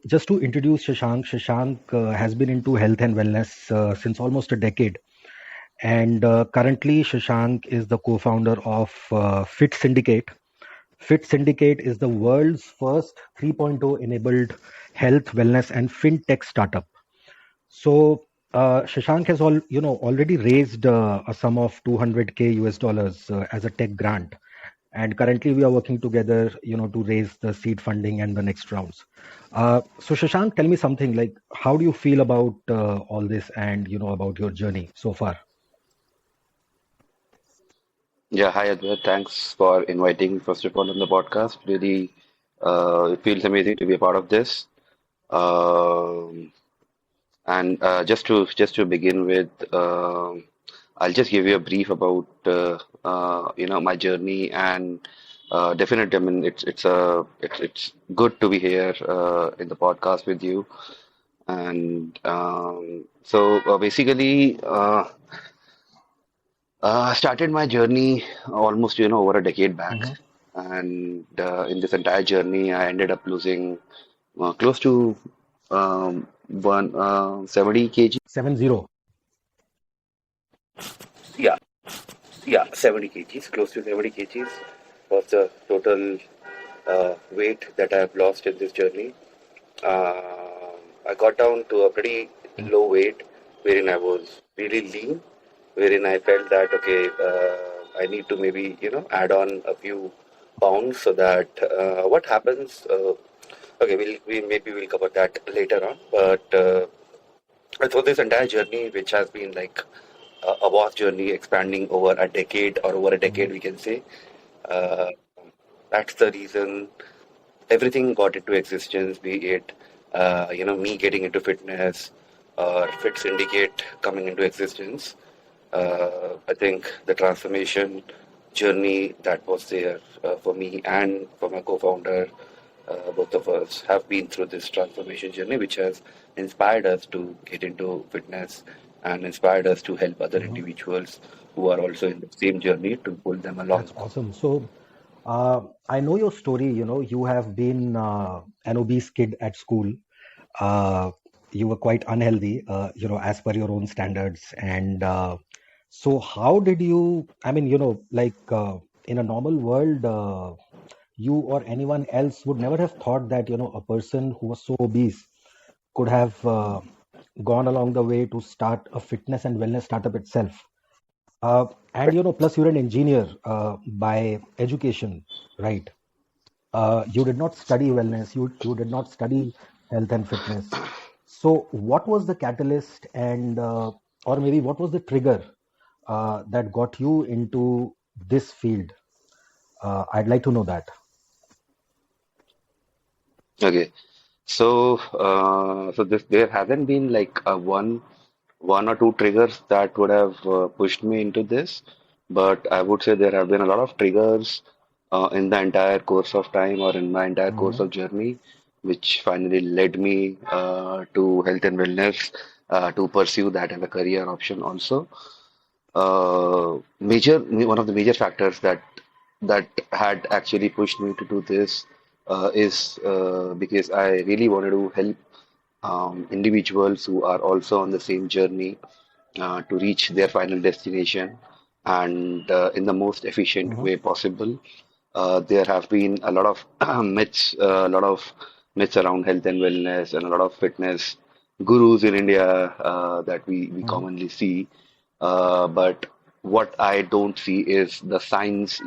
just to introduce Shashank, Shashank has been into health and wellness since almost a decade. And currently, Shashank is the co founder of Fit Syndicate. Fit Syndicate is the world's first 3.0 enabled health, wellness, and fintech startup. So Shashank has already raised a sum of 200K US dollars as a tech grant, and currently we are working together, to raise the seed funding and the next rounds. So Shashank, tell me something like how do you feel about all this and about your journey so far? Yeah, hi Advait. Thanks for inviting me first of all on the podcast. Really, it feels amazing to be a part of this. Um, and just to begin with, I'll just give you a brief about my journey and definitely, I mean, it's good to be here in the podcast with you. And basically. I started my journey almost, over a decade back, Hmm. and in this entire journey, I ended up losing close to 70 kg. 70. Yeah, yeah, 70 kgs, close to 70 kgs was the total weight that I've lost in this journey. Uh, I got down to a pretty low weight, wherein I was really lean, wherein I felt that okay, I need to maybe add on a few pounds so that what happens. Okay, we'll cover that later on, but so this entire journey, which has been like a vast journey, expanding over a decade or over a decade, Hmm. we can say. Uh, that's the reason everything got into existence, be it me getting into fitness or Fit Syndicate coming into existence. I think the transformation journey that was there for me and for my co-founder, both of us have been through this transformation journey, which has inspired us to get into fitness and inspired us to help other Hmm. individuals who are also in the same journey to pull them along. That's awesome. So I know your story. You have been an obese kid at school. uh, you were quite unhealthy, as per your own standards. And so, how did you? I mean, like in a normal world, you or anyone else would never have thought that a person who was so obese could have gone along the way to start a fitness and wellness startup itself. And plus you're an engineer by education, right? You did not study wellness, you did not study health and fitness. So what was the catalyst, and or maybe what was the trigger that got you into this field? I'd like to know that. Okay. So this there hasn't been like a one or two triggers that would have pushed me into this, but I would say there have been a lot of triggers in the entire course of time or in my entire course Hmm. of journey, which finally led me to health and wellness to pursue that as a career option also. One of the major factors that had actually pushed me to do this is because I really wanted to help individuals who are also on the same journey to reach their final destination and in the most efficient Hmm. way possible. There have been a lot of a lot of myths around health and wellness, and a lot of fitness gurus in India that we Hmm. commonly see. But what I don't see is the science,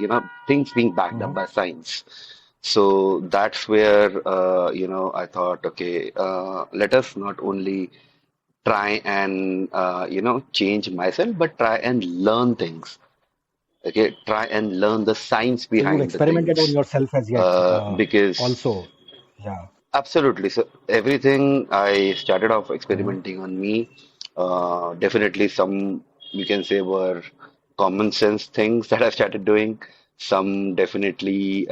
things being backed up Hmm. by science. So that's where, I thought, okay, let us not only try and, change myself, but try and learn things. Okay, try and learn the science So you've behind the experimented on things. yourself as yet, Because also. Yeah. absolutely, so everything I started off Hmm. experimenting on me. Definitely some we can say were common sense things that I started doing. Some definitely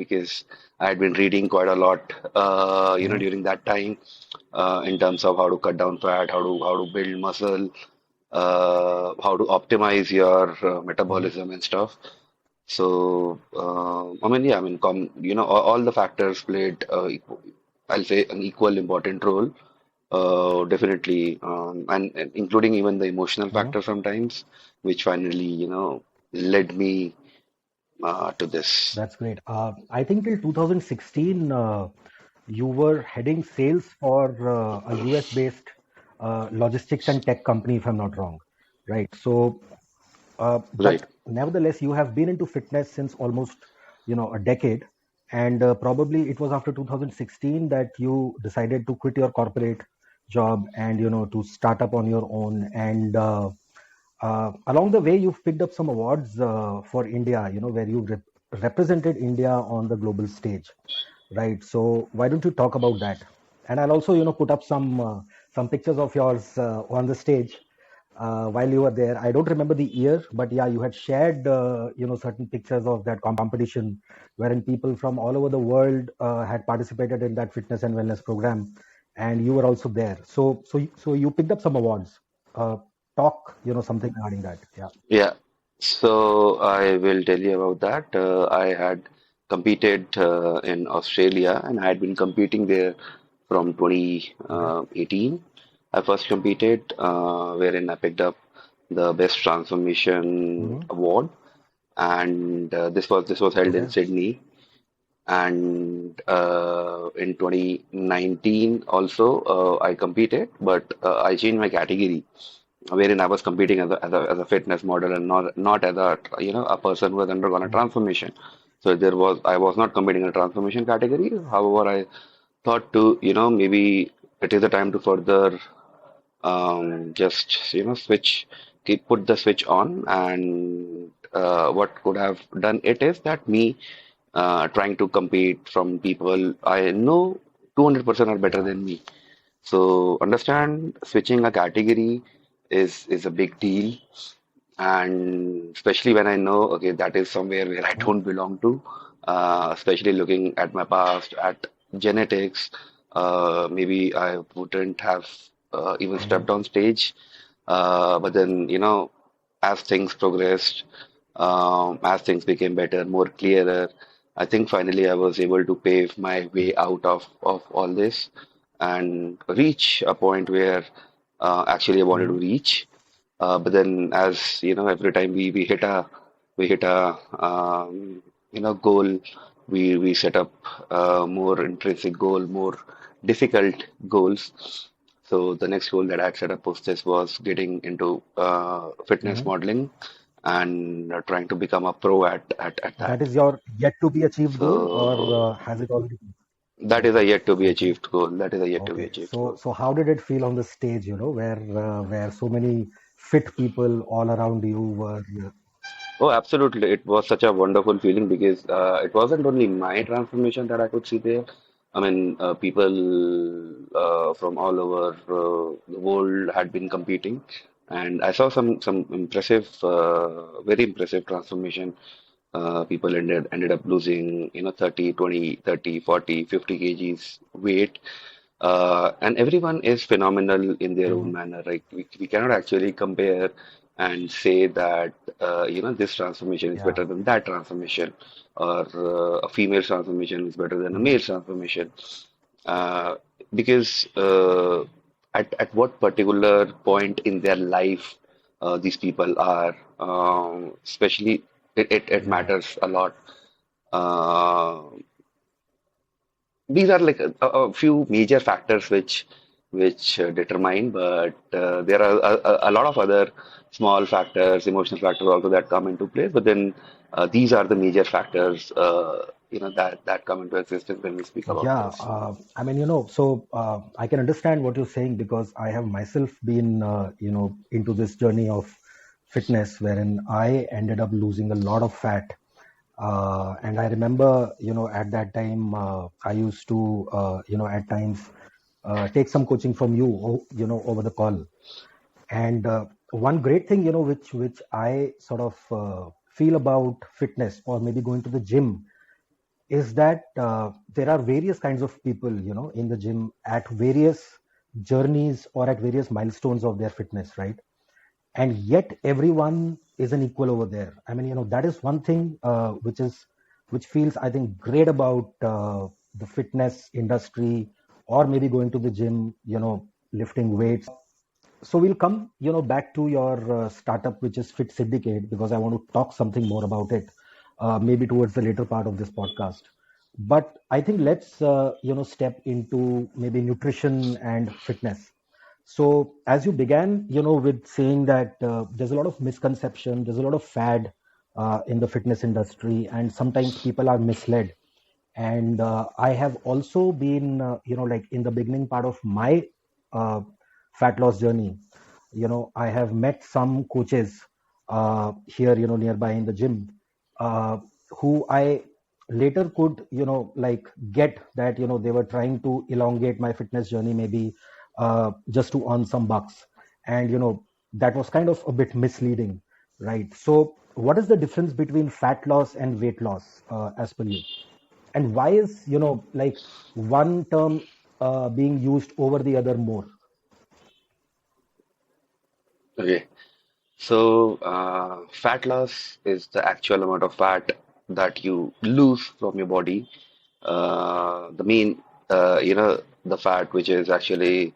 because I had been reading quite a lot, Hmm. during that time, in terms of how to cut down fat, how to build muscle, how to optimize your Hmm. metabolism and stuff. So, I mean, yeah, I mean, all the factors played I'll say an equal important role. Definitely, and including even the emotional Mhm. factor sometimes, which finally, led me to this. That's great. I think till 2016, you were heading sales for a US based logistics and tech company, if I'm not wrong. Right. So, Right. but nevertheless, you have been into fitness since almost, a decade. And probably it was after 2016 that you decided to quit your corporate job and, to start up on your own. And along the way, you've picked up some awards for India, where you represented India on the global stage, right? So why don't you talk about that? And I'll also, put up some pictures of yours on the stage while you were there. I don't remember the year, but yeah, you had shared, certain pictures of that competition, wherein people from all over the world had participated in that fitness and wellness program, and you were also there. So you picked up some awards. Uh, Talk, something regarding that. Yeah. Yeah. So I will tell you about that. I had competed in Australia, and I had been competing there from Okay. 2018. I first competed, wherein I picked up the Best Transformation Hmm. Award, and this was held in Okay. Sydney. And in 2019 also I competed, but I changed my category, wherein I was competing as a fitness model and not as a person who has undergone a Mhm. transformation. So I was not competing in a transformation category. However, I thought to maybe it is the time to further just switch, keep put the switch on. And what could have done it is that me trying to compete from people I know 200% are better Yeah. than me. So understand, switching a category is a big deal, and especially when I know, okay, that is somewhere where I Mhm. don't belong to. Especially looking at my past, at genetics, maybe I wouldn't have even Mhm. stepped on stage. But then, as things progressed, as things became better, more clearer, I think finally I was able to pave my way out of all this and reach a point where actually I wanted to Mhm. reach. But then, as you know, every time we hit a goal, we set up more intrinsic goal, more difficult goals. So the next goal that I had set up post this was getting into fitness Mhm. modeling and trying to become a pro at That that. is your yet to be achieved goal, or So has it already been? that is a Okay. yet to be Okay. achieved goal. That is a yet to be Okay. achieved So goal. so how did it feel on the stage? Where so many fit people all around you were. Oh, absolutely. It was such a wonderful feeling because it wasn't only my transformation that I could see there. I mean, people from all over the world had been competing, and I saw some impressive, very impressive transformation. People ended up losing, 30, 20, 30, 40, 50 kgs weight. And everyone is phenomenal in their own Mhm. manner. Right? We cannot actually compare and say that this transformation is Yeah. better than that transformation, or a female transformation is better than a Mhm. male transformation, uh, because at what particular point in their life these people are, especially it Yeah. matters a lot. Uh, these are like a few major factors which determine, but there are a lot of other small factors, emotional factors also that come into place. But then these are the major factors, that come into existence when we speak about Yeah, this. I mean, so I can understand what you're saying because I have myself been, into this journey of fitness wherein I ended up losing a lot of fat. And I remember, at that time, I used to, at times take some coaching from you, over the call. And one great thing, which I sort of feel about fitness or maybe going to the gym is that there are various kinds of people, in the gym at various journeys or at various milestones of their fitness, right? And yet everyone is an equal over there. I mean, that is one thing which feels, I think, great about the fitness industry, or maybe going to the gym, lifting weights. So we'll come, back to your startup, which is Fit Syndicate, because I want to talk something more about it, maybe towards the later part of this podcast. But I think let's, step into maybe nutrition and fitness. So as you began, with saying that there's a lot of misconception, there's a lot of fad in the fitness industry, and sometimes people are misled. And I have also been, like in the beginning part of my uh, fat loss journey, I have met some coaches here, nearby in the gym, uh, who I later could, like get that, they were trying to elongate my fitness journey, maybe just to earn some bucks. And, that was kind of a bit misleading, right? So what is the difference between fat loss and weight loss, as per you? And why is, like one term being used over the other more? Okay. So, fat loss is the actual amount of fat that you lose from your body. The main, the fat which is actually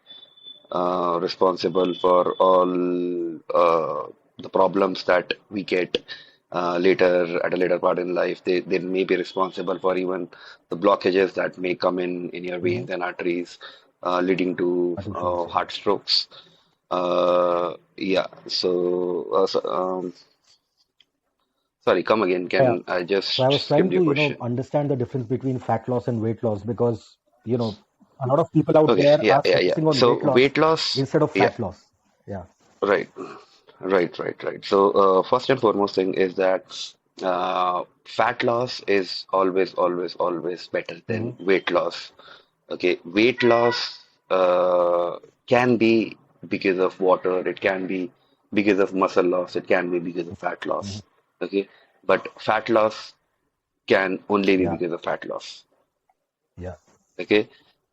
responsible for all the problems that we get later at a later part in life. They may be responsible for even the blockages that may come in your Hmm. veins and arteries, leading to Artery clogs, yeah. heart strokes. Yeah. Sorry, come again. Yeah. Can I So I just was skip trying your to, question? understand the difference between fat loss and weight loss, because, a lot of people out Okay. there Yeah. are Yeah. Yeah. focusing on So weight loss weight loss. instead of Yeah. fat loss. Yeah. Right. Right. So, first and foremost thing is that fat loss is always better Hmm. than weight loss. Okay, weight loss can be because of water, it can be because of muscle loss, it can be because of fat Hmm. loss. Okay, but fat loss can only be Yeah. because of fat loss. Yeah. Okay,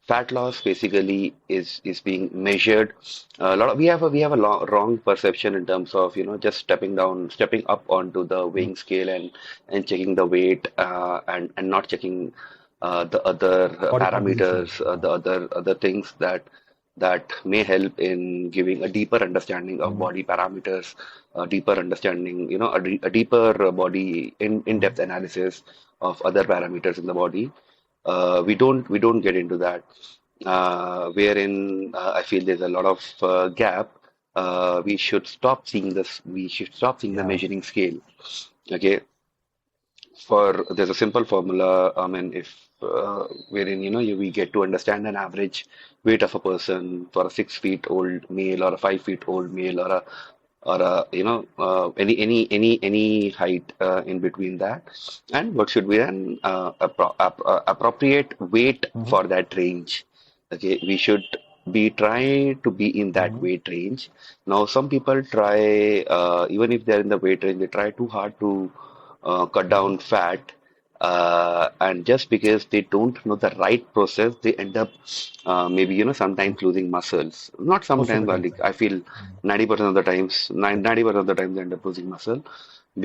fat loss basically is being measured. A lot of we have a wrong perception in terms of just stepping up onto the Hmm. weighing scale and checking the weight and not checking the other Body composition. parameters, Yeah. the other things that may help in giving a deeper understanding of Hmm. body parameters, a deeper understanding, a deeper body Hmm. in-depth analysis of other parameters in the body. We don't get into that, wherein I feel there's a lot of gap. We should stop seeing the Yeah. measuring scale. Okay, there's a simple formula. I mean, if wherein we get to understand an average weight of a person for a 6 feet old male or a 5 feet old male or a any height in between that, and what should be an appropriate weight Hmm. for that range. Okay, we should be try to be in that Hmm. weight range. Now, some people try, even if they're in the weight range, they try too hard to cut Hmm. down fat. And just because they don't know the right process, they end up maybe sometimes losing muscles. Not sometimes, but Possibilities, like right? I feel Hmm. 90% of the times, Yeah. 90% of the times they end up losing muscle,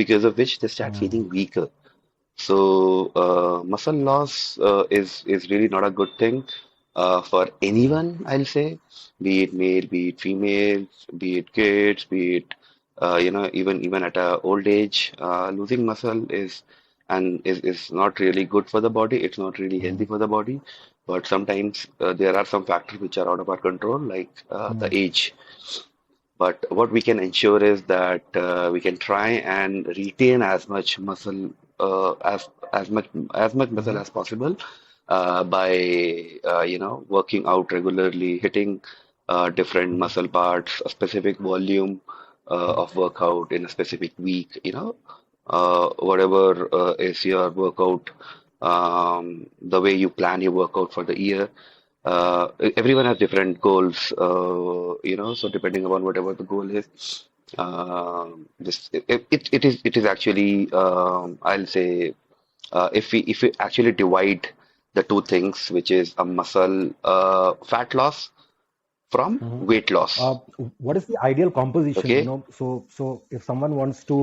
because of which they start Hmm. feeling weaker. So muscle loss is really not a good thing for Yeah. anyone, I'll say, be it male, be it female, be it kids, be it even at a old age, losing muscle is not really good for the body. It's not really healthy Hmm. for the body. But sometimes there are some factors which are out of our control, like the Hmm. age. But what we can ensure is that we can try and retain as much muscle as much muscle Hmm. as possible by working out regularly, hitting different Hmm. muscle parts, a specific volume Hmm. of workout in a specific week. Whatever is your workout, the way you plan your workout for the year. Everyone has different goals, so depending upon whatever the goal is, it is actually, I'll say, if we actually divide the two things, which is a muscle fat loss from Hmm. weight loss. Uh, what is the ideal composition? Okay. So if someone wants to,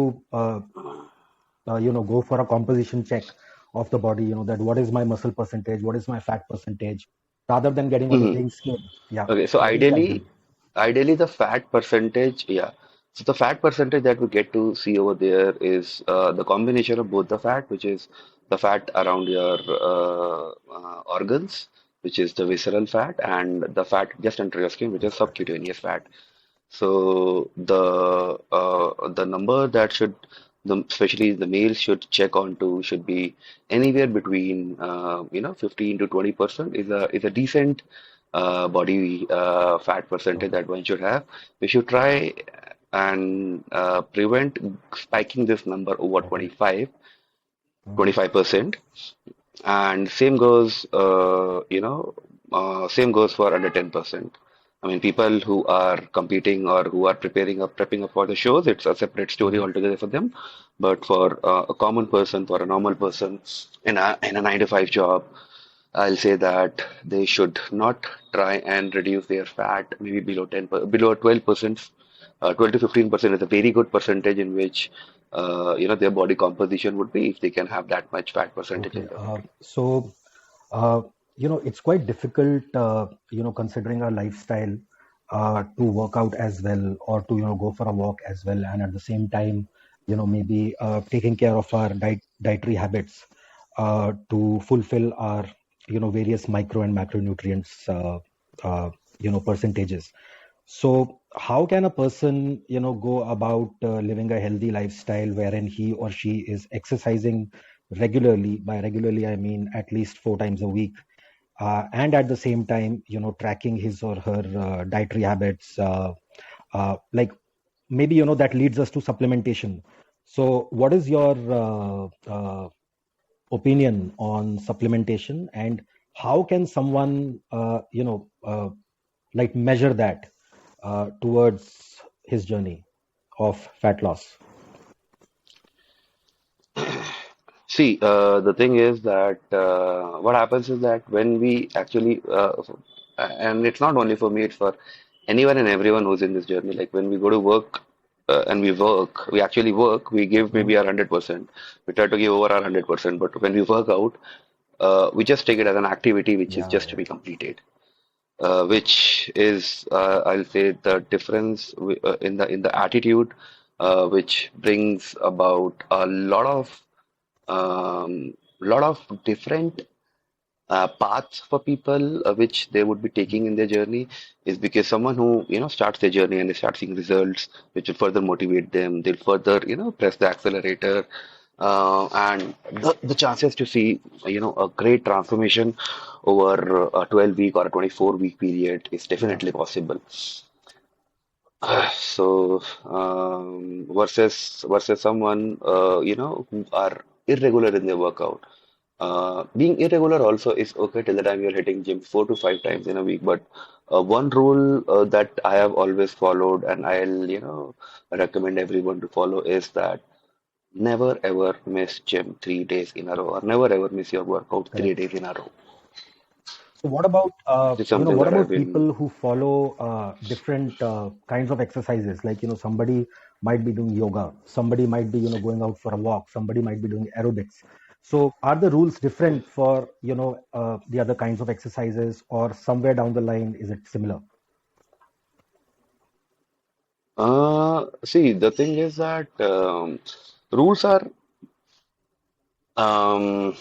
go for a composition check of the body, that what is my muscle percentage, what is my fat percentage? rather than getting on the Mhm. weighing scale. Yeah, Okay, so what is that then? ideally the fat percentage, yeah. So the fat percentage that we get to see over there is the combination of both the fat, which is the fat around your organs, which is the visceral fat, and the fat just under your skin, which is subcutaneous fat. So the number that especially the males should check onto should be anywhere between 15 to 20% is a decent body fat percentage Okay. that one should have. We should try and prevent spiking this number over Okay. 25 Mhm. 25%. And same goes for under 10%. I mean, people who are competing or who are prepping up for the shows, it's a separate story Mhm. altogether for them. But for a common person, for a normal person in a 9 to 5 job, I'll say that they should not try and reduce their fat maybe below 12%. 12 to 15% is a very good percentage in which their body composition would be if they can have that much fat percentage Okay. in their body. So, it's quite difficult, considering our lifestyle, to work out as well, or to, go for a walk as well, and at the same time, maybe taking care of our dietary habits, to fulfill our, various micro and macronutrients, percentages. So, how can a person, go about living a healthy lifestyle wherein he or she is exercising regularly? By regularly, I mean at least 4 times a week, and at the same time, tracking his or her dietary habits. Like maybe that leads us to supplementation. So, what is your opinion on supplementation, and how can someone, like measure that towards his journey of fat loss? See, the thing is that what happens is that when we actually, and it's not only for me, it's for anyone and everyone who's in this journey. Like when we go to work and we actually work, we give Mhm. maybe our 100%. We try to give over our 100%, but when we work out, we just take it as an activity which is Yeah, just to yeah. be completed, which is, I'll say, the difference in the attitude, which brings about a lot of different paths for people which they would be taking in their journey is because someone who starts their journey and they start seeing results which will further motivate them, they'll further press the accelerator, and the chances to see a great transformation over a 12-week or a 24-week period is Yeah. definitely possible. So, versus someone who are irregular in their workout. Being irregular also is okay till the time you're hitting gym 4 to 5 times in a week. But one rule that I have always followed and I'll recommend everyone to follow is that never ever miss gym 3 days in a row, or never ever miss your workout three Correct. days in a row. So what about This is something what that I've about been. people who follow different kinds of exercises? Like somebody might be doing yoga, somebody might be going out for a walk, somebody might be doing aerobics. So are the rules different for the other kinds of exercises, or somewhere down the line is it similar? See, the thing is that rules are, um,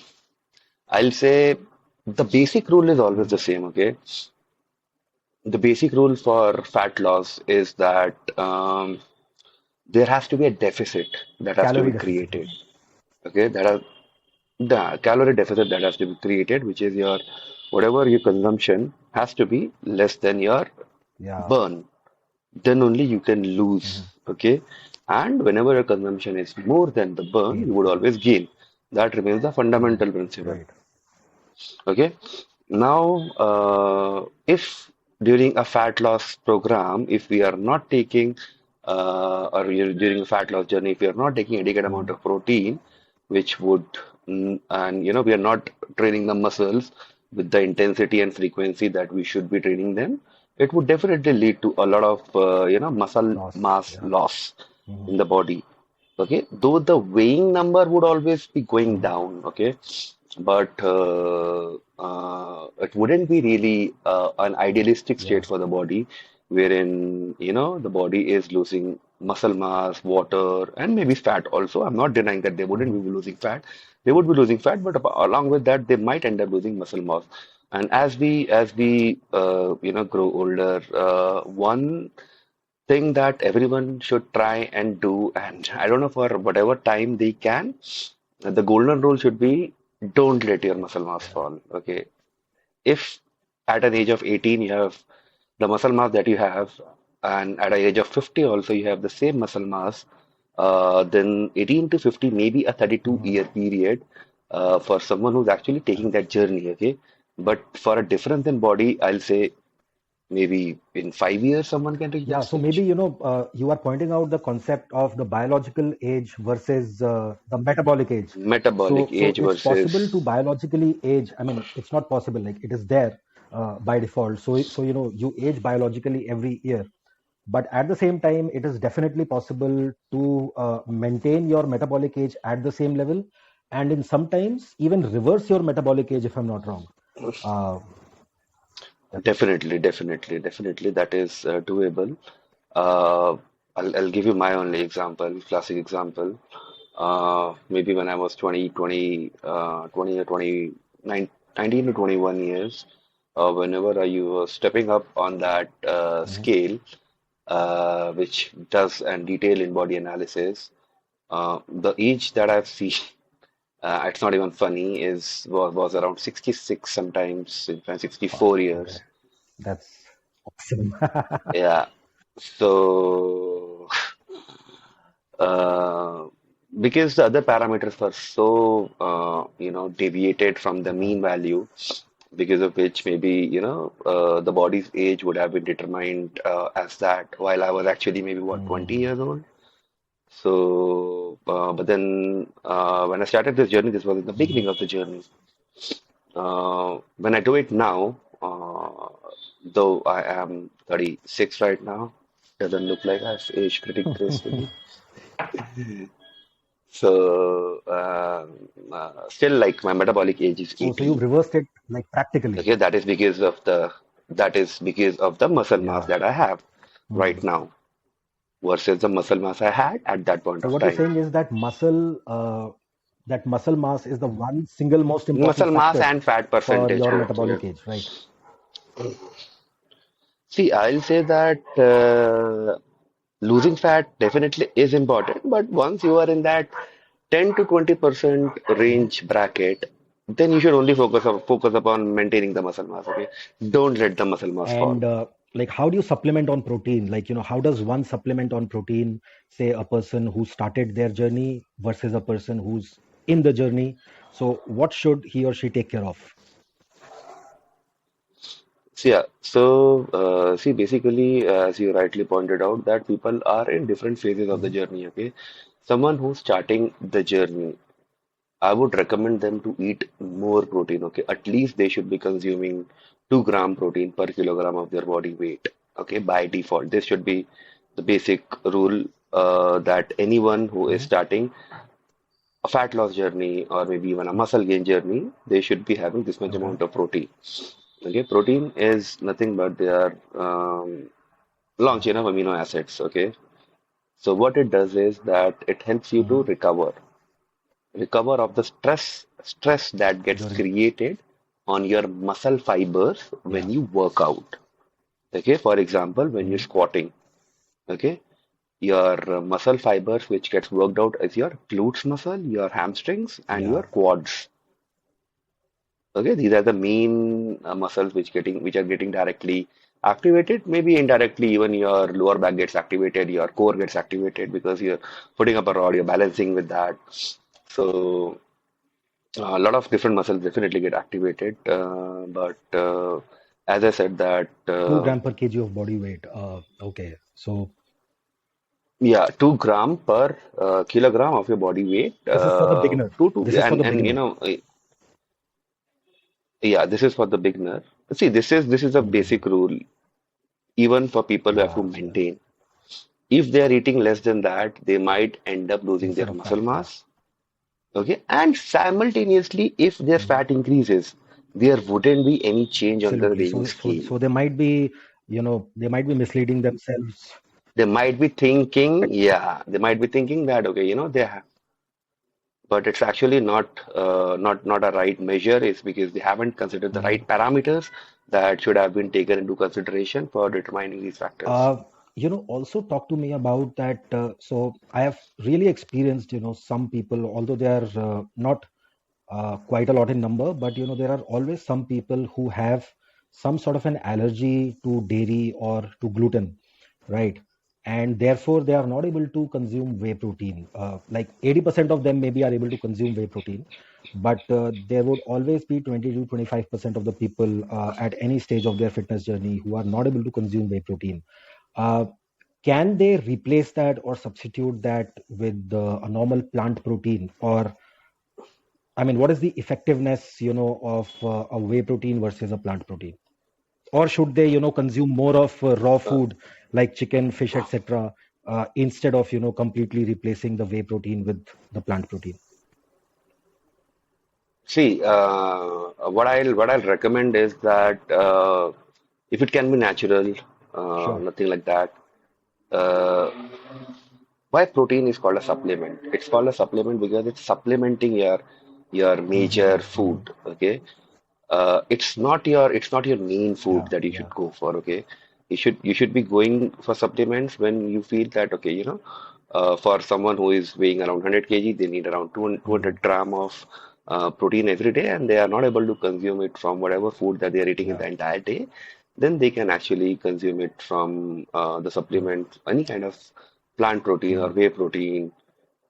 I'll say, the basic rule is always Mhm. the same, okay? The basic rule for fat loss is that there has to be a deficit that has to Calorie be deficit. created, okay? The calorie deficit that has to be created, which is your whatever your consumption has to be less than your Yeah. burn. Then only you can lose, Mhm. okay? And whenever your consumption is more than the burn, you Gain. would always gain. That remains the Mhm. fundamental principle. Right. Okay. Now, if during a fat loss program, if we are not taking, during a fat loss journey, if we are not taking adequate amount Mhm. of protein, which would, and we are not training the muscles with the intensity and frequency that we should be training them, it would definitely lead to a lot of, muscle Loss. mass Yeah. loss Mhm. in the body. Okay, though the weighing number would always be going Mhm. down. Okay, but it wouldn't be really an idealistic Yeah. state for the body, wherein the body is losing muscle mass, water, and maybe fat also. I'm not denying that they wouldn't Mhm. be losing fat. They would be losing fat, but along with that, they might end up losing muscle mass. And as we grow older, one thing that everyone should try and do, and I don't know, for whatever time they can, the golden rule should be don't let your muscle mass Yeah. fall. Okay. If at an age of 18 you have the muscle mass that you have, and at an age of 50 also you have the same muscle mass, then 18 to 50 may be a 32 Mhm. year period for someone who's actually Yeah. taking that journey. Okay. But for a difference in body, I'll say maybe in 5 years someone can reach that Yeah, so maybe stage. you are pointing out the concept of the biological age versus the metabolic age. Metabolic So age it's possible to versus biologically age. I mean, it's not possible, like it is there by default. So you age biologically every year, but at the same time, it is definitely possible to maintain your metabolic age at the same level, and in sometimes even reverse your metabolic age, if I'm not wrong. Uh, yeah. definitely that is doable. I'll give you my only example, classic example. Maybe when I was 20 or 19 to 21 years, whenever I was stepping up on that Mhm. scale, which does and detail in body analysis, the age that I've seen, it's not even funny, was around 66, sometimes in fact Wow. 64 Okay, years. that's awesome. Yeah. So, uh, because the other parameters were so, deviated from the Uh-huh. mean value, because of which maybe, the body's age would have been determined as that, while I was actually maybe what, 20 Mhm. years old. So, but then when I started this journey, this was in the beginning Mhm. of the journey. When I do it now, though I am 36 right now, doesn't look like I've aged pretty gracefully. So, still like my metabolic age is So you've 80. reversed it like practically. Okay, that is because of the muscle mass Yeah. that I have right Hmm. now versus the muscle mass I had at that point So of what you're time. saying is that muscle mass is the one single most important Muscle mass factor and fat for percentage your both. Yeah. metabolic age, right? See, I'll say that losing fat definitely is important, but once you are in that 10 to 20% Mhm. range bracket, then you should only focus upon maintaining the muscle mass. Okay, don't let the muscle mass fall. And like, how do you supplement on protein? Like, how does one supplement on protein, say a person who started their journey versus a person who's in the journey? So what should he or she take care of? So basically, as you rightly pointed out, that people are in different phases of the Mhm. journey. Okay, someone who's starting the journey, I would recommend them to eat more protein. Okay, at least they should be consuming 2 gram protein per kilogram of their body weight. Okay, by default, this should be the basic rule that anyone who is Mhm. starting a fat loss journey or maybe even a muscle gain journey, they should be having this much Okay. amount of protein. Okay, protein is nothing but they are long Yeah. chain of amino acids. Okay, so what it does is that it helps you to Mhm. recover of the stress that gets During. created on your muscle fibers when Yeah. you work out. Okay, for example, when you're Mhm. squatting, okay, your muscle fibers which gets worked out is your glutes muscle, your hamstrings, and your Yeah. quads. Okay, these are the main muscles which are getting directly activated. Maybe indirectly, even your lower back gets activated, your core gets activated because you're putting up a rod, you're balancing with that. So a lot of different muscles definitely get activated, but as I said that 2 gram per kg of body weight. Okay. So yeah, 2 gram per kilogram of your body weight, this is for the beginner. two to This is for the and beginner. yeah, this is for the beginner. See, this is a Mhm. basic rule, even for people who have to Yeah. Yeah. maintain. If they are eating less than that, they might end up losing Instead their of muscle fat. Yeah. mass. Okay, and simultaneously, if their Mhm. fat increases, there wouldn't be any change on the Absolutely. weighing So scale. they might be, they might be misleading themselves. They might be thinking, yeah, they might be thinking that okay, they have, but it's actually not a right measure. Is because they haven't considered the Mhm. right parameters that should have been taken into consideration for determining these factors. Uh, also talk to me about that. So I have really experienced, some people, although they are not quite a lot in number, but there are always some people who have some sort of an allergy to dairy or to gluten, right? And therefore they are not able to consume whey protein. Like 80% of them maybe are able to consume whey protein, but there would always be 20 to 25% of the people at any stage of their fitness journey who are not able to consume whey protein. uh, can they replace that or substitute that with a normal plant protein? Or I mean, what is the effectiveness, of a whey protein versus a plant protein? Or should they, consume more of raw Uh, food like chicken, fish, etc., instead of, completely replacing the whey protein with the plant protein? See, what I'll recommend is that if it can be natural, Sure. nothing like that. Uh, why protein is called a supplement? It's called a supplement because it's supplementing your major Mm-hmm, food. hmm. Okay, it's not your main food Yeah, that you should yeah. go for. Okay, you should be going for supplements when you feel that okay, for someone who is weighing around 100 kg, they need around 200 Hmm. 200 gram of protein every day, and they are not able to consume it from whatever food that they are eating in Yeah. the entire day. Then they can actually consume it from the Hmm. supplement, any kind of plant protein or Hmm. whey protein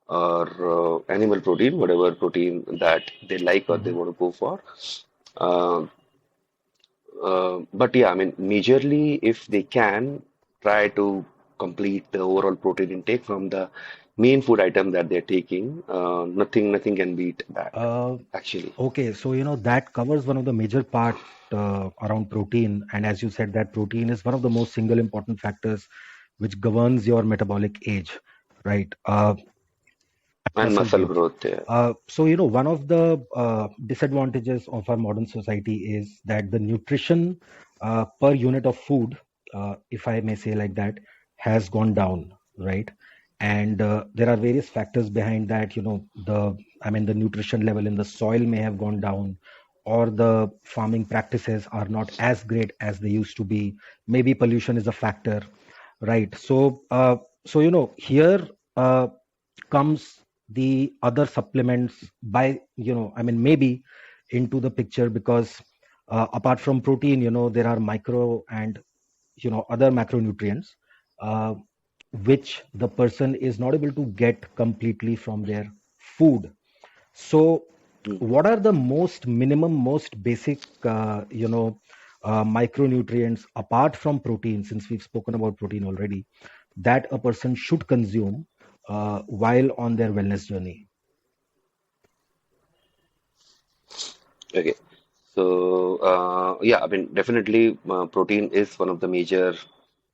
or animal protein, whatever protein that they like or they Hmm. want to go for. Um but yeah, I mean, majorly, if they can try to complete the overall protein intake from the main food item that they're taking, nothing can beat that, Uh, actually. okay, so that covers one of the major part around protein, and as you said, that protein is one of the most single important factors which governs your metabolic age, right? And Muscle muscle growth. growth, yeah. So, one of the disadvantages of our modern society is that the nutrition per unit of food, if I may say like that, has gone down, right? And there are various factors behind that. I mean, the nutrition level in the soil may have gone down, or the farming practices are not as great as they used to be. Maybe pollution is a factor, right? So here comes the other supplements by I mean maybe into the picture, because apart from protein, there are micro and other macronutrients uh, which the person is not able to get completely from their food. So Mm. what are the most minimum, most basic micronutrients apart from protein, since we've spoken about protein already, that a person should consume while on their wellness journey? Okay. So, yeah, I mean, definitely, protein is one of the major,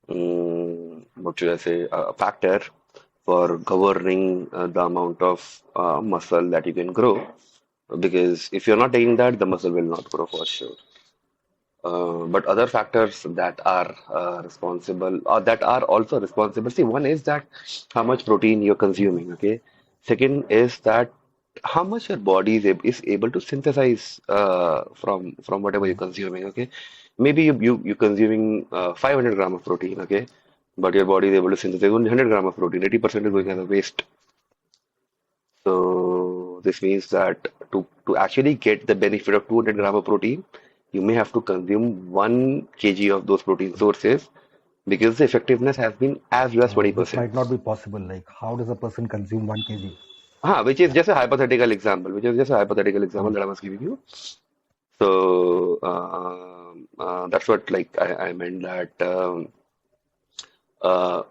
what should I say, factor for governing the amount of muscle that you can grow. Because if you're not taking that, the muscle will not grow for sure. But other factors that are responsible or that are also responsible. See, one is that how much protein you're Mhm. consuming. Okay. Second is that how much your body is able to synthesize from whatever you're Mhm. consuming. Okay. Maybe you're consuming 500 gram of protein. Okay. But your body is able to synthesize only 100 gram of protein. 80% is going as a waste. So this means that to actually get the benefit of 200 gram of protein, you may have to consume 1 kg of those protein sources because the effectiveness has been as low as Which 20%. might not be possible. Like, how does a person consume 1 kg? Which is just a hypothetical example, which is just a hypothetical example Oh. that I was giving you. So that's what like I meant that Uh,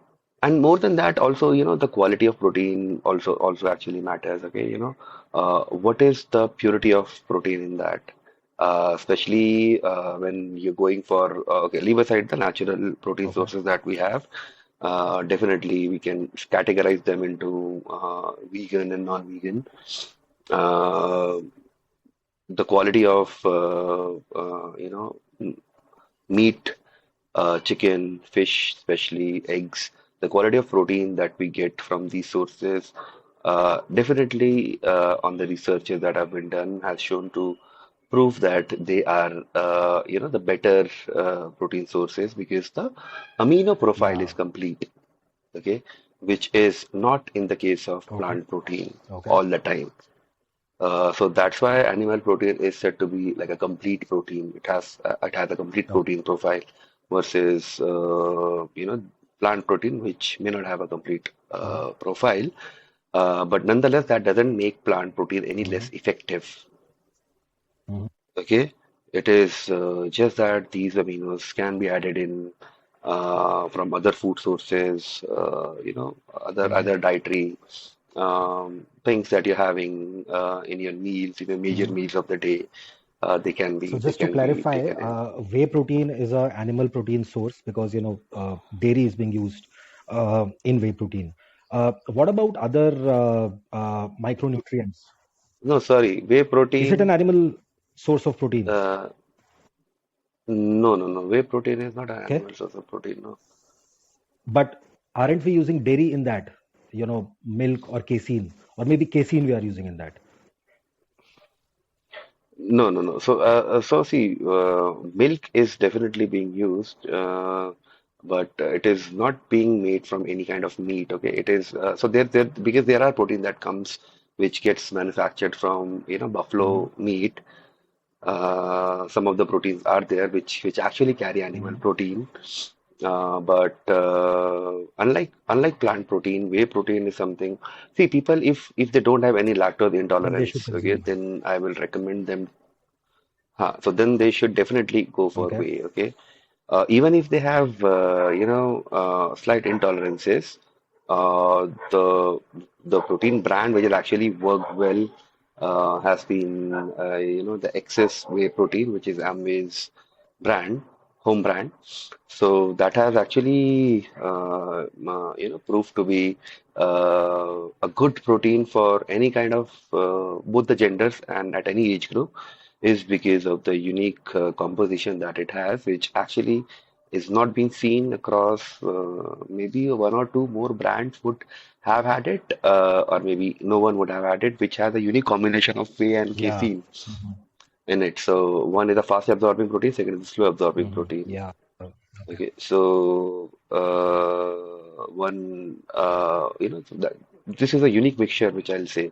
and more than that, also, the quality of protein also actually matters. Okay, what is the purity of protein in that? Especially when you're going for okay, leave aside the natural protein Okay. sources that we have. Definitely, we can categorize them into vegan and non-vegan. Uh, the quality of meat, chicken, fish, especially eggs, the quality of protein that we get from these sources, definitely on the researches that have been done has shown to prove that they are the better protein sources because the amino profile Yeah. is complete, okay, which is not in the case of Okay. plant protein Okay. all the time. So that's why animal protein is said to be like a complete protein. It has a complete Okay. protein profile versus plant protein, which may not have a complete Mm-hmm. profile. But nonetheless, that doesn't make plant protein any Mm-hmm. less effective. Mm-hmm. Okay, it is just that these aminos can be added in from other food sources, Mm-hmm. other dietary things that you're having in your meals, in your major Mm-hmm. meals of the day. They can So be they just to can be clarify, taken in. whey protein is a animal protein source because dairy is being used in whey protein. What about other micronutrients? No, sorry, whey Is it an protein. animal source of proteins? Uh, no, no, no. Whey protein is not an Okay, animal source of protein. No. but aren't we using dairy in that? Milk or casein, or maybe casein we are using in that. No, no, no. So see, milk is definitely being used, but it is not being made from any kind of meat. Okay, it is so there because there are protein that comes which gets manufactured from Hmm. buffalo meat. Some of the proteins are there which actually carry animal Hmm. protein. But unlike plant protein, whey protein is something. See, people if they don't have any lactose Then they should intolerance, okay, consume. then I will recommend them. So then they should definitely go for Okay. whey, okay? Even if they have, slight intolerances, the protein brand which has actually worked well has been, the excess whey protein, which is Amway's brand, home brand. So that has actually, proved to be a good protein for any kind of both the genders and at any age group, is because of the unique composition that it has, which actually is not being seen across maybe one or two more brands would have had it, or maybe no one would have had it, which has a unique combination of whey and Yeah. casein Hmm. in it. So one is a fast absorbing protein, second is a slow absorbing Hmm. protein. Yeah. Okay. Okay, so so that this is a unique mixture, which I'll say,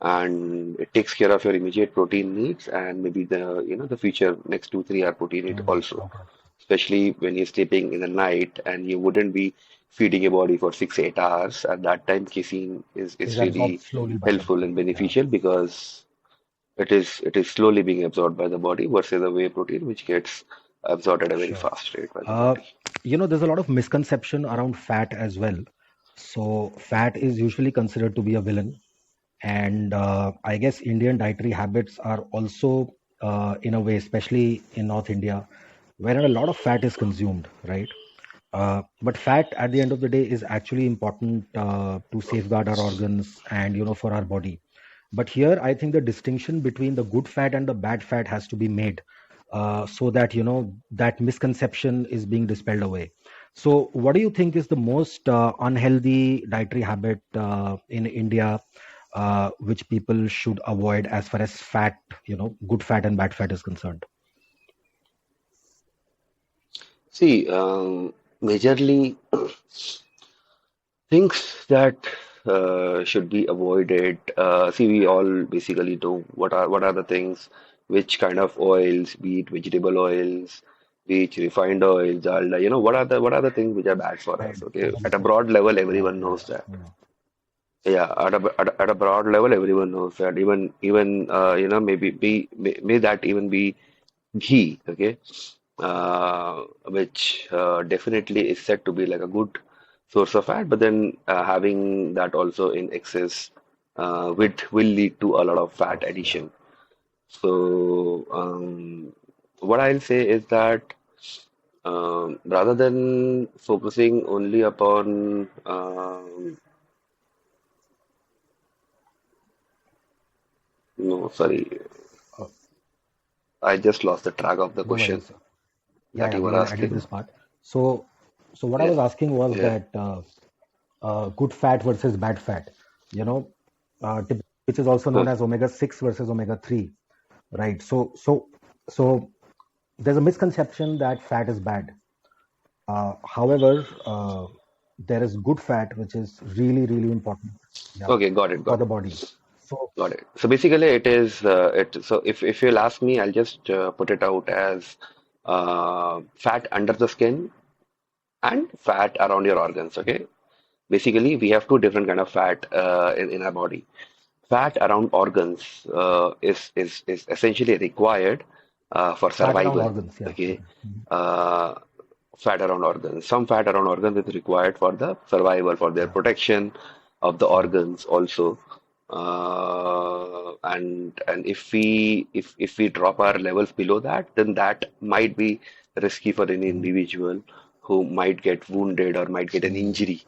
and it takes care of your immediate protein needs and maybe the future next 2 3 hour protein need Hmm. also, Okay. especially when you're sleeping in the night and you wouldn't be feeding your body for 6 8 hours. At that time, casein is Is is absorbed really slowly by the helpful body. and Yeah. beneficial because it is slowly being absorbed by the body versus the whey protein, which gets absorbed at a very Sure. fast rate by the Uh, body. there's a lot of misconception around fat as well. So, fat is usually considered to be a villain. And I guess Indian dietary habits are also, in a way, especially in North India, where a lot of fat is consumed, right? But fat at the end of the day is actually important to safeguard our organs and for our body. But here I think the distinction between the good fat and the bad fat has to be made, so that that misconception is being dispelled away. So what do you think is the most unhealthy dietary habit in India, which people should avoid as far as fat, good fat and bad fat is concerned? See, majorly things that should be avoided. See, we all basically know what are the things, which kind of oils, be it vegetable oils, be it refined oils, dalda. What are the things which are bad for us? Bread, Okay, at a pulses. broad level, Yeah, everyone yeah, knows that. yeah. Yeah, at a broad level, everyone knows that. Even maybe may that even be ghee. Okay, which definitely is said to be like a good source of fat, but then having that also in excess will lead to a lot of Of fat course, yeah. addition. So what I'll say is that rather than focusing only upon No, So, sorry, uh, I just lost the track of the no question worries. Yeah, that yeah, you we were will edit asking. this part. So, so what I Yeah, was asking was yeah. that good fat versus bad fat, you know, which is also known Huh. as omega 6 versus omega 3, right? So there's a misconception that fat is bad. However, there is good fat, which is really, really important, yeah, Okay, got it, for got the it, body. So, got it. So basically, it is it. So if you'll ask me, I'll just put it out as fat under the skin and fat around your organs. Okay. Basically, we have two different kind of fat in our body. Fat around organs is essentially required for fat around survival. organs, yeah. Okay, Okay. Mhm. uh, fat around organs. Some fat around organs is required for the survival, for their Yeah, protection of the yeah. organs also. And if we drop our levels below that, then that might be risky for any Mhm. individual who might get wounded or might get an Mm, injury.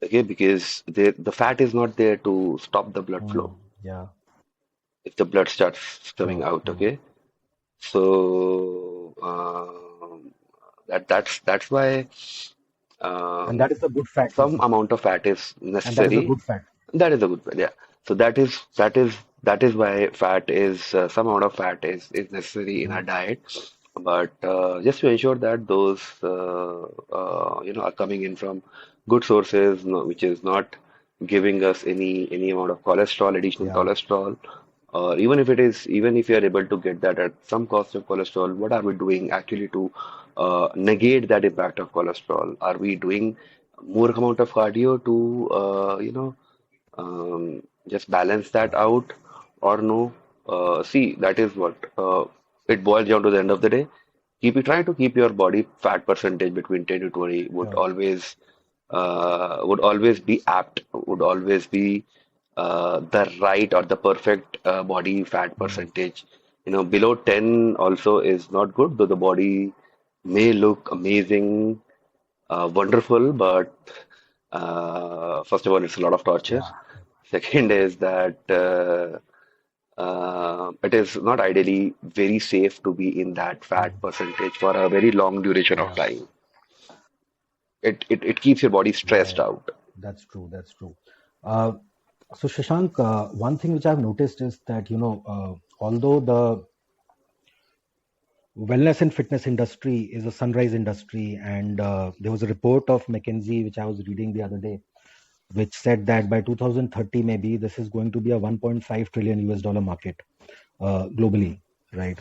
Okay, because the fat is not there to stop the blood flow yeah, if the blood starts coming sure. out. Okay, so that's why And um, that is a good fat, you some see. amount of fat is And that is a necessary. good fat. That is a good one, yeah. So that is why fat is some amount of fat is necessary in our Mhm. diet. But just to ensure that those are coming in from good sources, no, which is not giving us any amount of cholesterol, additional Yeah. cholesterol, or even if you are able to get that at some cost of cholesterol, what are we doing actually to negate that impact of cholesterol? Are we doing more amount of cardio to just balance that Yeah, out or no? See, that is what it boils down to the end of the day. Try to keep your body fat percentage between 10 to 20 sure. would always be apt, would always be the right or the perfect body fat Mm, percentage. Below 10 also is not good, though the body may look amazing, wonderful, but first of all, it's a lot of torture. yeah, Second is that it is not ideally very safe to be in that fat mm, percentage for a very long duration of yeah, time. It keeps your body yeah, stressed yeah. out. That's true. That's true. Uh, so, Shashank, one thing which I've noticed is that, although the wellness and fitness industry is a sunrise industry, and there was a report of McKinsey, which I was reading the other day, which said that by 2030, maybe this is going to be a 1.5 trillion US dollar market globally, right?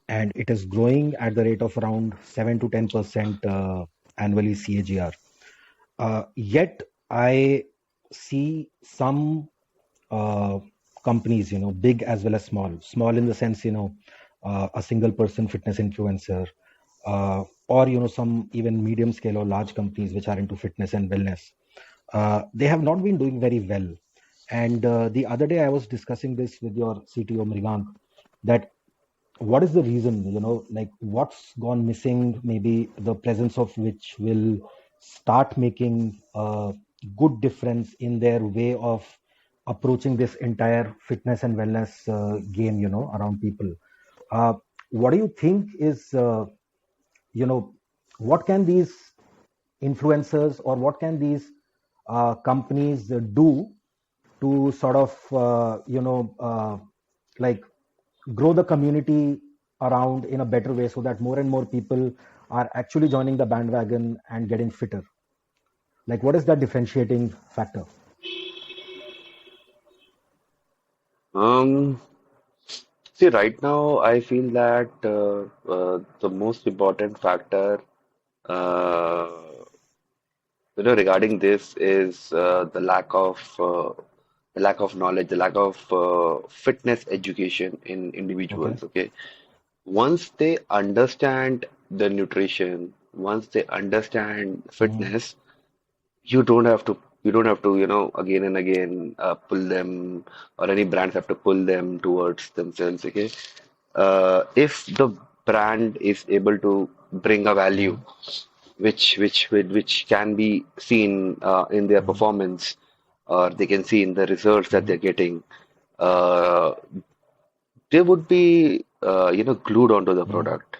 And it is growing at the rate of around 7 to 10% annually CAGR. Yet I see some uh, companies, big as well as small in the sense, a single person fitness influencer, or, some even medium scale or large companies which are into fitness and wellness. They have not been doing very well. And the other day I was discussing this with your CTO, Mrigank, that what is the reason, like what's gone missing, maybe the presence of which will start making a good difference in their way of approaching this entire fitness and wellness game, around people. uh, what do you think is, you know what can these influencers or what can these companies do to sort of like grow the community around in a better way so that more and more people are actually joining the bandwagon and getting fitter? Like, what is that differentiating factor? Um, See, right now I feel that the most important factor, uh, regarding this is the lack of knowledge, the lack of fitness education in Okay. individuals. Okay, once they understand the nutrition, once they understand Mhm. fitness, you don't have to again and again pull them, or any brands have to pull them towards themselves. Okay, if the brand is able to bring a value Mhm. which can be seen in their Mhm. performance, or they can see in the results that Hmm. they're getting, uh, they would be glued onto the Hmm. product.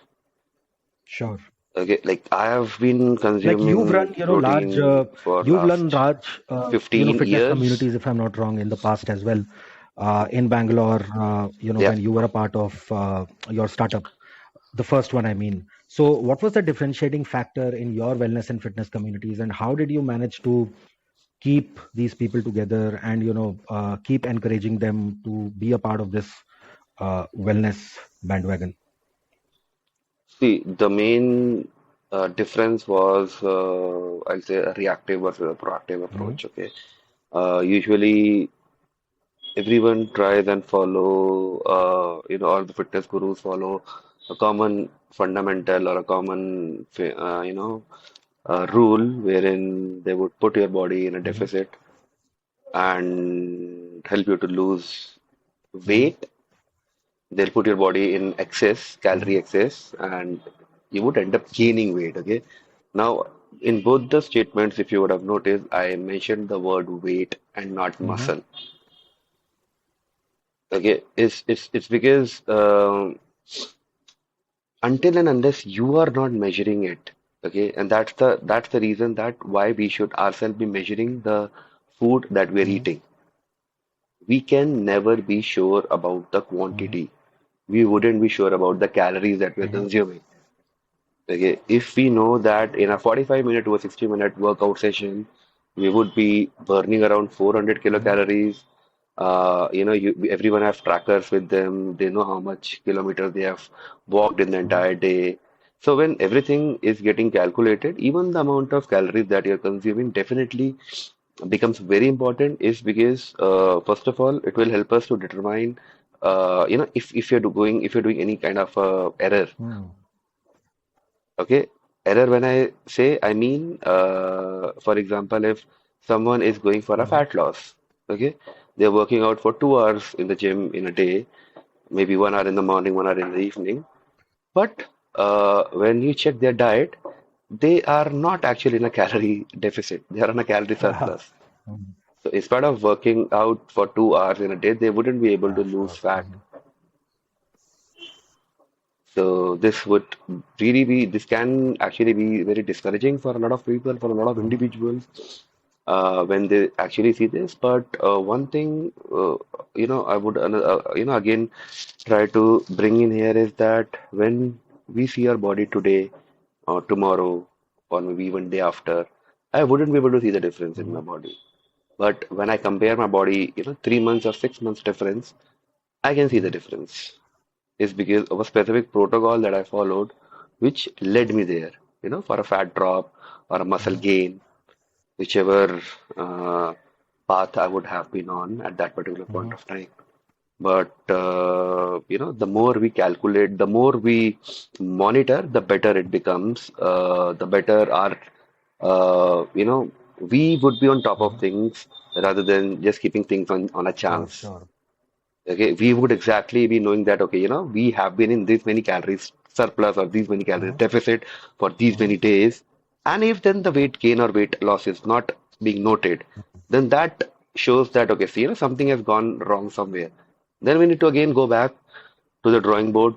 Sure. Okay, like I have been Like you've consuming run, protein for you've run last large, 15 fitness years. communities, if I'm not wrong, in the past as well. In Bangalore, Yeah. when you were a part of your startup, the first one, I mean. So, what was the differentiating factor in your wellness and fitness communities, and how did you manage to keep these people together and keep encouraging them to be a part of this wellness bandwagon? See, the main difference was, I'll say, a reactive versus a proactive Hmm. approach. Okay. Usually, everyone tries and follow, all the fitness gurus follow a common fundamental or a common, rule wherein they would put your body in a Hmm. deficit and help you to lose Hmm. weight. They'll put your body in excess, Hmm. calorie excess, and you would end up gaining weight. Okay. Now, in both the statements, if you would have noticed, I mentioned the word weight and not Hmm. muscle. Okay, it's because until and unless you are not measuring it, okay, and that's the reason that why we should ourselves be measuring the food that we are Hmm. eating. We can never be sure about the Hmm. quantity. We wouldn't be sure about the calories that we're Hmm. consuming. Okay, if we know that in a 45-minute to a 60-minute workout session, we would be burning around 400 Hmm. kilocalories. Everyone have trackers with them. They know how much kilometers they have walked in the Hmm. entire day. So when everything is getting calculated, even the amount of calories that you're consuming definitely becomes very important. Is because first of all, it will help us to determine, if you're doing any kind of error. Hmm. Okay, error when I say, I mean, for example, if someone is going for a Hmm. fat loss, okay, they're working out for 2 hours in the gym in a day, maybe 1 hour in the morning, 1 hour in the evening, but when you check their diet, they are not actually in a calorie deficit, they are on a calorie surplus. Hmm. So instead of working out for 2 hours in a day, they wouldn't be able to Yeah, lose sure. fat. Hmm. So this would really be, this can actually be very discouraging for a lot of people, for a lot of Hmm. individuals, when they actually see this. But one thing, I would, again try to bring in here is that when we see our body today or tomorrow or maybe even day after, I wouldn't be able to see the difference in Hmm. my body. But when I compare my body, 3 months or 6 months difference, I can see the Hmm. difference is because of a specific protocol that I followed, which led me there, for a fat drop or a muscle Hmm. gain, whichever uh, path I would have been on at that particular point Hmm. of time. But the more we calculate, the more we monitor, the better it becomes. The better our, we would be on top of Hmm. things rather than just keeping things on a Sure, chance. sure. Okay, we would exactly be knowing that, okay, we have been in this many calories surplus or these many calories Hmm. deficit for these Hmm. many days. And if then the weight gain or weight loss is not being noted, then that shows that, okay, see, something has gone wrong somewhere. Then we need to again go back to the drawing board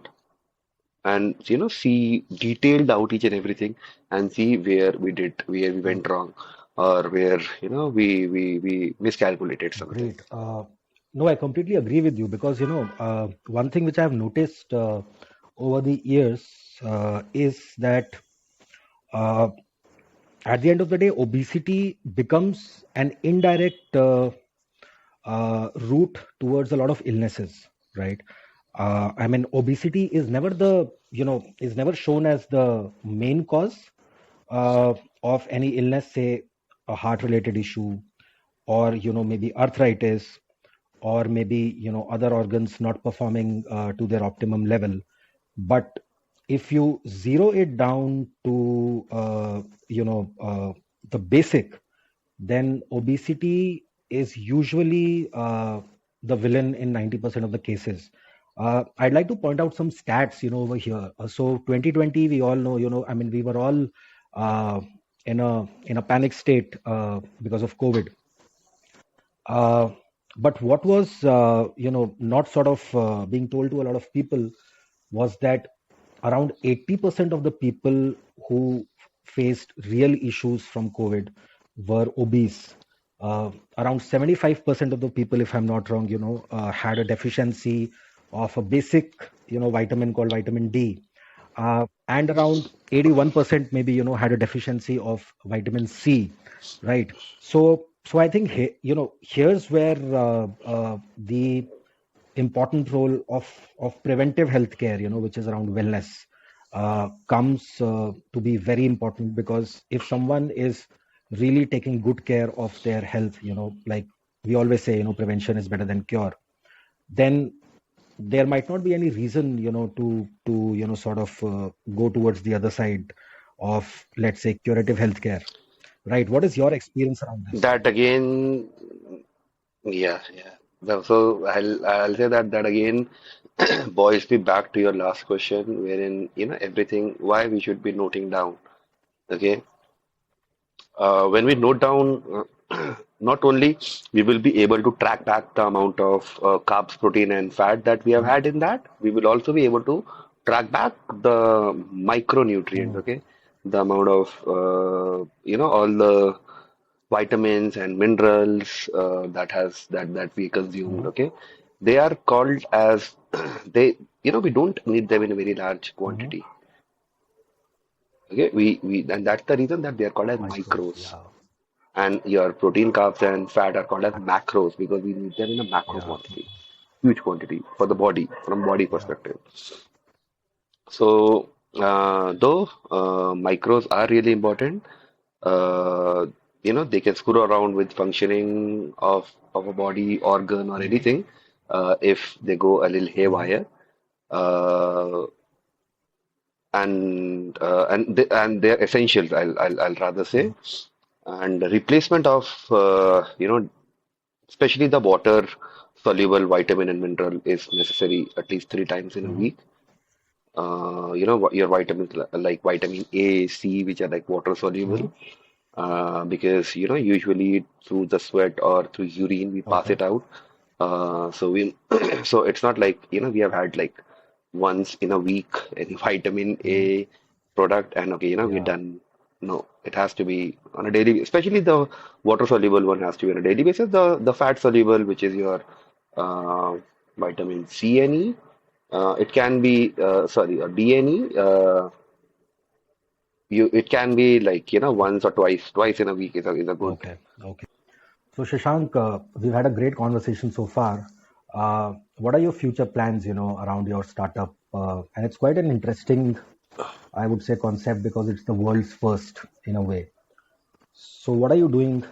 and, see detailed out each and everything and see where we Hmm. went wrong or where, we miscalculated something. Great. No, I completely agree with you because, one thing which I've noticed over the years is that uh, at the end of the day, obesity becomes an indirect route towards a lot of illnesses, right? I mean, obesity is never is never shown as the main cause uh, of any illness, say a heart related issue, or maybe arthritis, or maybe other organs not performing to their optimum level. But if you zero it down to the basic, then obesity is usually the villain in 90% of the cases. I'd like to point out some stats, over here. So 2020, we all know, I mean, we were all uh, in a panic state because of COVID. Uh, but what was, not sort of being told to a lot of people was that around 80% of the people who faced real issues from COVID were obese. Around 75% of the people, if I'm not wrong, had a deficiency of a basic, vitamin called vitamin D. And around 81% maybe, had a deficiency of vitamin C, right? So I think, here's where the important role of preventive healthcare, which is around wellness, comes to be very important, because if someone is really taking good care of their health, like we always say, prevention is better than cure, then there might not be any reason, to sort of go towards the other side of, let's say, curative healthcare, right? What is your experience around this? That again, yeah, yeah. So I'll say that again boils me back to your last question, wherein everything why we should be noting down. Okay, when we note down, not only we will be able to track back the amount of carbs, protein, and fat that we have Mhm. had in that, we will also be able to track back the micronutrients. Mhm. Okay, the amount of all the vitamins and minerals that we consumed. Mhm. Okay, they are called as they we don't need them in a very large Mhm. quantity. Okay, we and that's the reason that they are called as Micros, micros. yeah. And your protein, carbs, and fat are called as macros because we need them in a macro Yeah. quantity, huge quantity for the body, from body Yeah. perspective. So, though micros are really important, uh, they can screw around with functioning of a body organ or Mhm. anything if they go a little Mhm. haywire. Uh, and they're essentials. I'll rather say. Mhm. And the replacement of especially the water soluble vitamin and mineral is necessary at least 3 times in a Mhm. week. Your vitamins like vitamin A, C, which are like water soluble, Mhm. because usually through the sweat or through urine we pass Okay. it out. So we so it's not like we have had like once in a week any vitamin Mhm. A product and okay we're Yeah. done. No, it has to be on a daily, especially the water soluble one has to be on a daily basis. The fat soluble, which is your uh, vitamin C and E, it can be sorry, or D and E. It can be like once or twice in a week is a good. Okay. Okay. So, Shashank, we've had a great conversation so far. What are your future plans, around your startup? And it's quite an interesting, I would say, concept, because it's the world's first in a way. So, what are you doing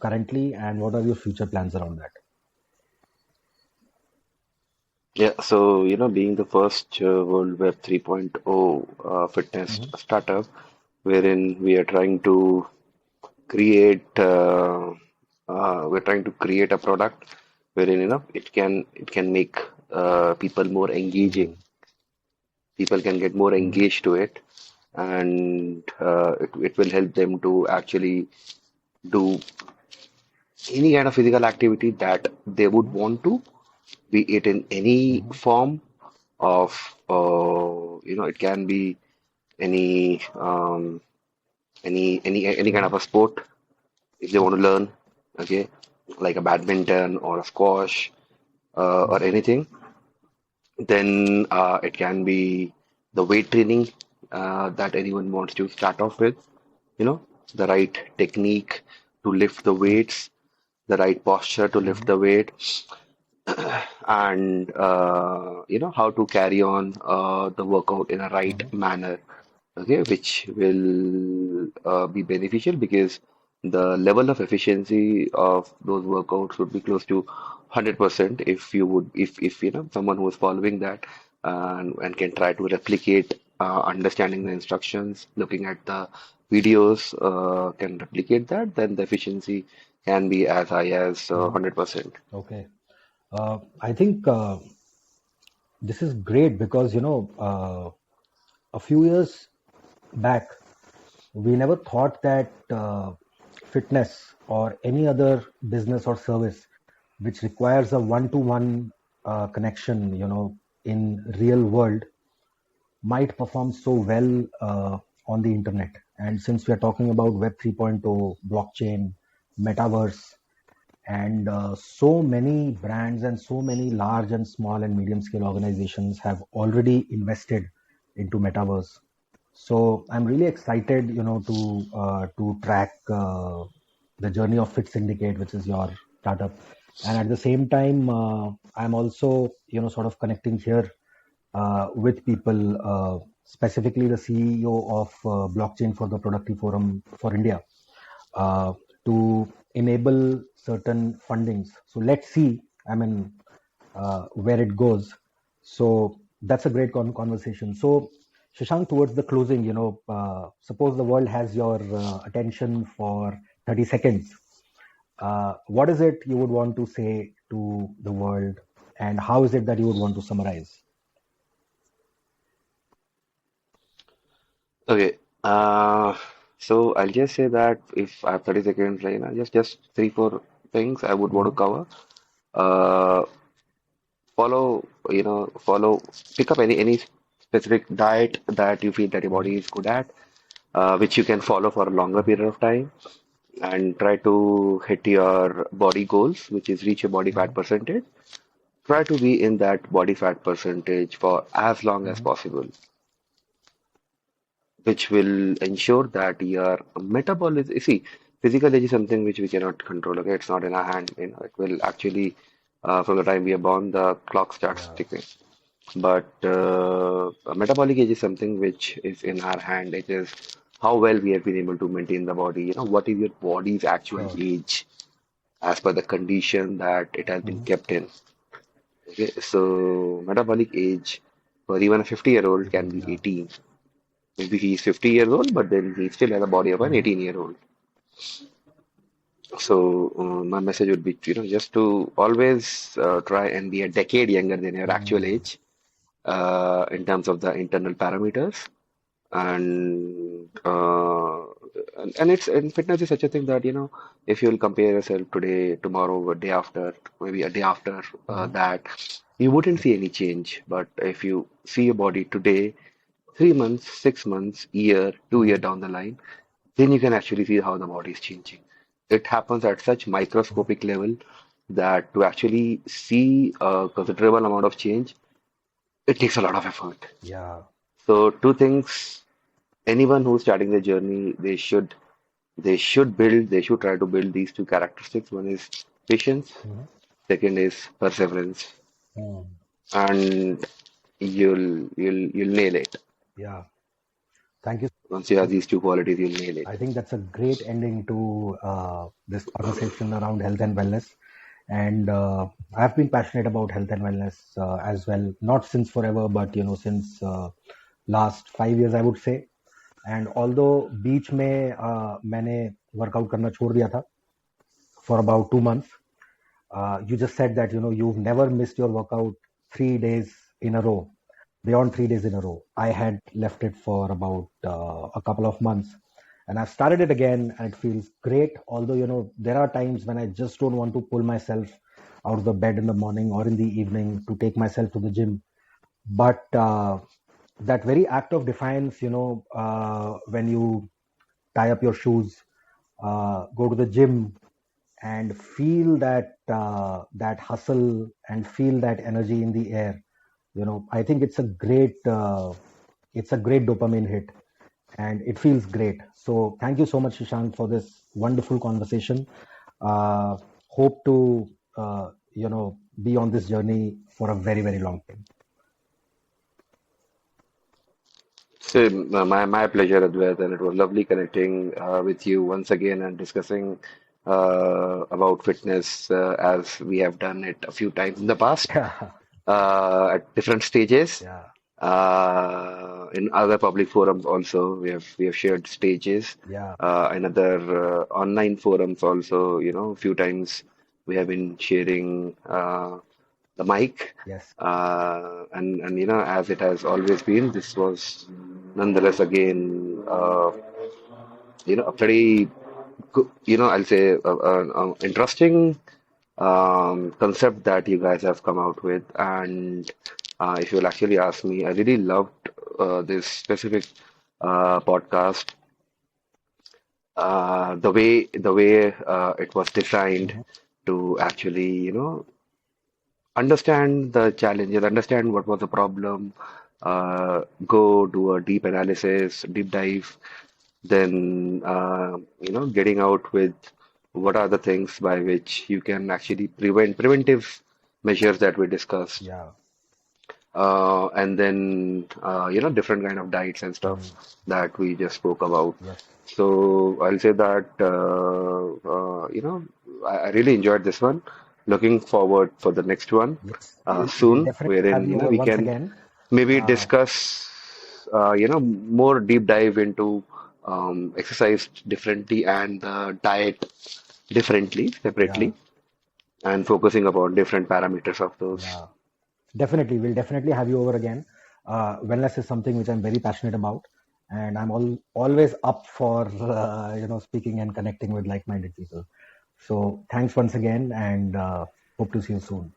currently, and what are your future plans around that? Yeah, so being the first World Web 3.0 fitness Mhm. startup, wherein we are trying to create we're trying to create a product wherein it can make people more engaging. Mhm. People can get more Mhm. engaged to it, and it will help them to actually do any kind of physical activity that they would Mhm. want to, be it in any Mhm. form of it can be any any kind of Mhm. a sport if they want to Okay. learn, okay, like a badminton or a squash or Mhm. anything. Then it can be the weight training that anyone wants to start off with, you know, the right technique to lift the weights, the right posture to lift Mhm. the weight, and how to carry on the workout in a right Mhm. manner, okay, which will be beneficial because the level of efficiency of those workouts would be close to 100% if you would if someone who is following that and can try to replicate understanding the instructions, looking at the videos, can replicate that, then the efficiency can be as high as Mhm. 100%. Okay. I think this is great, because a few years back we never thought that. fitness or any other business or service which requires a one-to-one connection, in real world, might perform so well on the internet. And since we are talking about Web 3.0, blockchain, metaverse, and so many brands and so many large and small and medium scale organizations have already invested into metaverse. So I'm really excited, to track the journey of Fit Syndicate, which is your startup, and at the same time, I'm also, sort of connecting here with people, specifically the CEO of Blockchain for the Productive Forum for India, uh, to enable certain fundings. So let's see, I mean, where it goes. So that's a great conversation. So, Shashank, towards the closing, suppose the world has your attention for 30 seconds. What is it you would want to say to the world, and how is it that you would want to summarize? Okay. So I'll just say that if I have 30 seconds, like, just three, four things I would want to Mhm, cover. Uh, follow, pick up any specific diet that you feel that your mhm, body is good at, which you can follow for a longer mhm, period of time, and try to hit your body goals, which is reach your body fat mhm, percentage. Try to be in that body fat percentage for as long as mhm. possible, which will ensure that your metabolism, you see, physical age is something which we cannot control. Okay, it's not in our hand. It will actually, from the time we are born, the clock starts Yeah, ticking. But metabolic age is something which is in our hand. It is how well we have been able to maintain the body. What is your body's actual sure. age as per the condition that it has been Mhm. kept in. Okay, so metabolic age for even a 50-year-old can be Yeah. 18. Maybe he's 50 years old, but then he still has a body of an Mhm, 18-year-old. So my message would be, just to always try and be a decade younger than your actual mm, age in terms of the internal parameters. And and fitness is such a thing that if you'll compare yourself today, tomorrow, a day after, maybe a day after mhm, that, you wouldn't see any change. But if you see your body today, 3 months, 6 months, year, 2 year mhm, down the line, then you can actually see how the body is changing. It happens at such mhm. microscopic level that to actually see a considerable amount of change, it takes a lot of effort. Yeah. So two things, anyone who's starting the journey, they should try to build these two characteristics. One is patience, Mhm, second is perseverance, mm. and you'll nail it. Yeah. Thank you. Once you have these two qualities, you'll nail it. I think that's a great ending to this conversation around health and wellness. And I've been passionate about health and wellness as well, not since forever, but since last 5 years, I would say. And although बीच में मैंने workout करना छोड़ दिया था for about 2 months, you just said that you've never missed your workout 3 days in a row, beyond 3 days in a row. I had left it for about a couple of months, and I've started it again, and it feels great. Although there are times when I just don't want to pull myself out of the bed in the morning or in the evening to take myself to the gym, but that very act of defiance, when you tie up your shoes, go to the gym, and feel that hustle and feel that energy in the air. I think it's a great dopamine hit, and it feels great. So thank you so much, Shashank, for this wonderful conversation. Hope to be on this journey for a very, very long time. So my pleasure, Advait, and it was lovely connecting with you once again and discussing about fitness as we have done it a few times in the past Yeah, at different stages. yeah, In other public forums also, we have shared stages. yeah, In other online forums also, a few times we have been sharing the mic. yes, And as it has always been, this was nonetheless again a pretty I'll say interesting concept that you guys have come out with. And if you'll actually ask me, I really loved this specific podcast. The way it was designed Mhm. to actually, understand the challenges, understand what was the problem, go do a deep analysis, deep dive, then getting out with what are the things by which you can actually prevent preventive measures that we discussed, Yeah. and then different kind of diets and stuff Mm. that we just spoke about. Yes. So I'll say that I really enjoyed this one. Looking forward for the next one Yes. We'll soon, definitely have wherein you over we once can again. maybe Uh, discuss more deep dive into exercise differently and diet differently, yeah. separately, and focusing upon different parameters of those. Yeah. Definitely. We'll definitely have you over again. Wellness is something which I'm very passionate about, and I'm always up for speaking and connecting with like-minded people. So thanks once again, and hope to see you soon.